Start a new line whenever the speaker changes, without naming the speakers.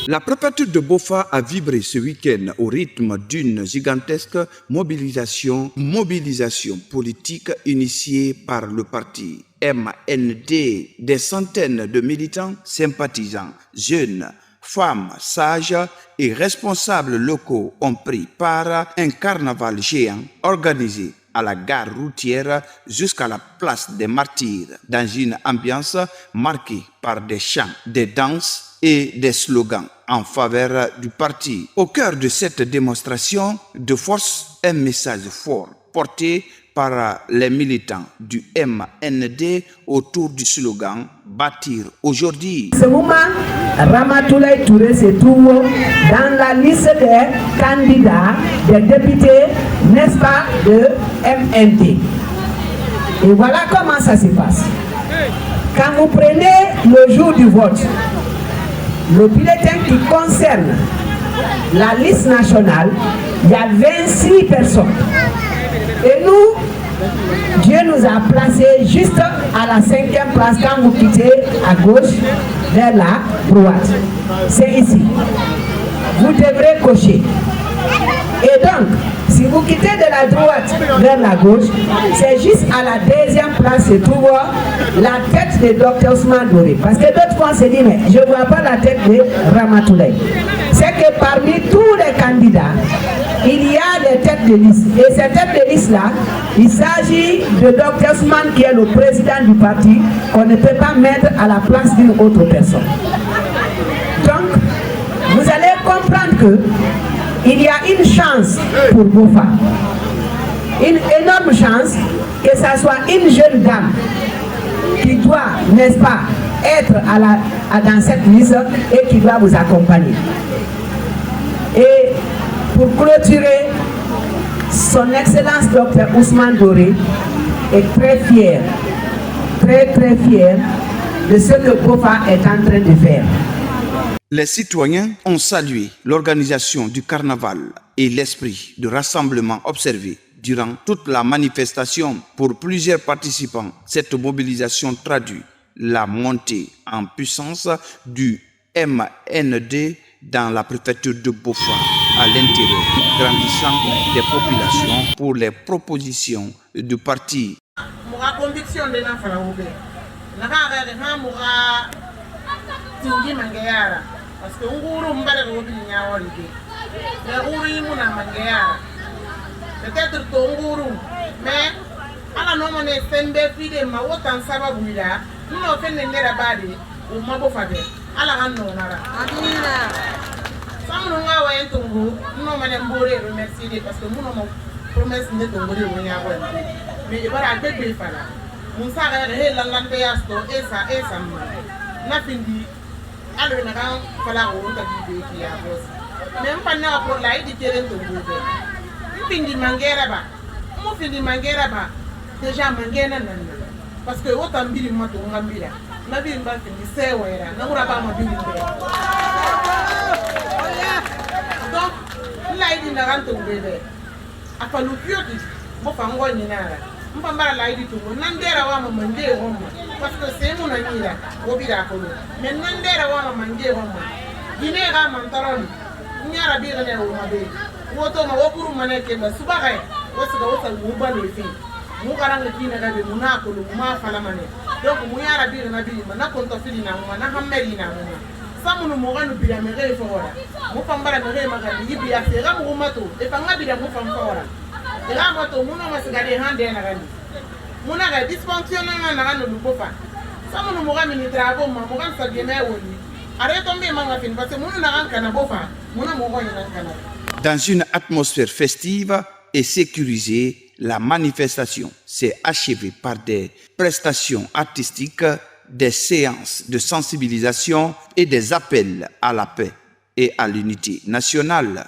La préfecture de Bofa a vibré ce week-end au rythme d'une gigantesque mobilisation politique initiée par le parti MND. Des centaines de militants, sympathisants, jeunes, femmes, sages et responsables locaux ont pris part à un carnaval géant organisé à la gare routière jusqu'à la place des Martyrs, dans une ambiance marquée par des chants, des danses et des slogans en faveur du parti. Au cœur de cette démonstration de force, un message fort porté par les militants du MND autour du slogan « Bâtir aujourd'hui ».
Ce moment, Ramatoulaye Touré se trouve dans la liste des candidats, des députés, n'est-ce pas, de MND. Et voilà comment ça se passe. Quand vous prenez le jour du vote, le bulletin qui concerne la liste nationale, il y a 26 personnes. Et nous, Dieu nous a placés juste à la 5e place quand vous quittez à gauche vers la droite. C'est ici. Vous devrez cocher. Et donc, si vous quittez de la droite vers la gauche, c'est juste à la 2e place se trouve la tête de Dr Ousmane Doré. Parce que d'autres fois on se dit, mais je ne vois pas la tête de Ramatoulaye. C'est que parmi tous les candidats, il y a des têtes de liste. Et ces têtes de liste-là, il s'agit de Dr Ousmane qui est le président du parti, qu'on ne peut pas mettre à la place d'une autre personne. Donc, vous allez comprendre que il y a une chance pour Bofa, une énorme chance que ce soit une jeune dame qui doit, n'est-ce pas, être dans cette liste et qui doit vous accompagner. Et pour clôturer, son Excellence Dr Ousmane Doré est très fier de ce que Bofa est en train de faire.
Les citoyens ont salué l'organisation du carnaval et l'esprit de rassemblement observé durant toute la manifestation. Pour plusieurs participants, cette mobilisation traduit la montée en puissance du MND dans la préfecture de Bofa, à l'intérieur grandissant des populations pour les propositions du parti.
Parce que nguru mbale robi nyawari de nguru imuna mangea peut-être to nguru mais ala no mone sembe fide ma wotan sababu ya no fenne ndera bade o mabo fade ala hanno nara amina samu nga wa entungu no mane mbore remercier parce que muno mo promesse ne to ngore wo nyawari mais bara bebe fala mun saga he langante yasto esa na findi alors na kan fala o ta bi ki ya boss même pas na pour la idi keren to bobe findi mangera ba mo findi mangera ba déjà mangena nan parce que o tambiri mato ngambira na bi mba findi sewera na mura ba ma bi be donc la idi na kan to bobe afalu pioti mo fa ngoni nara mpambara la idi to nandera wa mama nde womma parce que c'est mon ami là obira ko mais nandera wa mama nde womma gine ga mantaron nyara bi gane o mabe woto ma wokuru maneke ba subaga wasuga wota nguba lo fi mu karanga kina ga be muna ko lu ma fala mane donc mu yara bi na bi na konto fili na mu na hammeri na mu samunu mo ganu bi ya mere fo wala mu pambara mere magani yibi ya sera mu mato e panga bi ya mu fam fo wala la moto muno masigade hande na gani muna ga dysfonctionnement na gano lupofa samu no moga mini travaux ma moga sa bien woni are tombe manga fin parce que muno na gan kana bofa muno mo goyi na kana.
Dans une atmosphère festive et sécurisée, la manifestation s'est achevée par des prestations artistiques, des séances de sensibilisation et des appels à la paix et à l'unité nationale.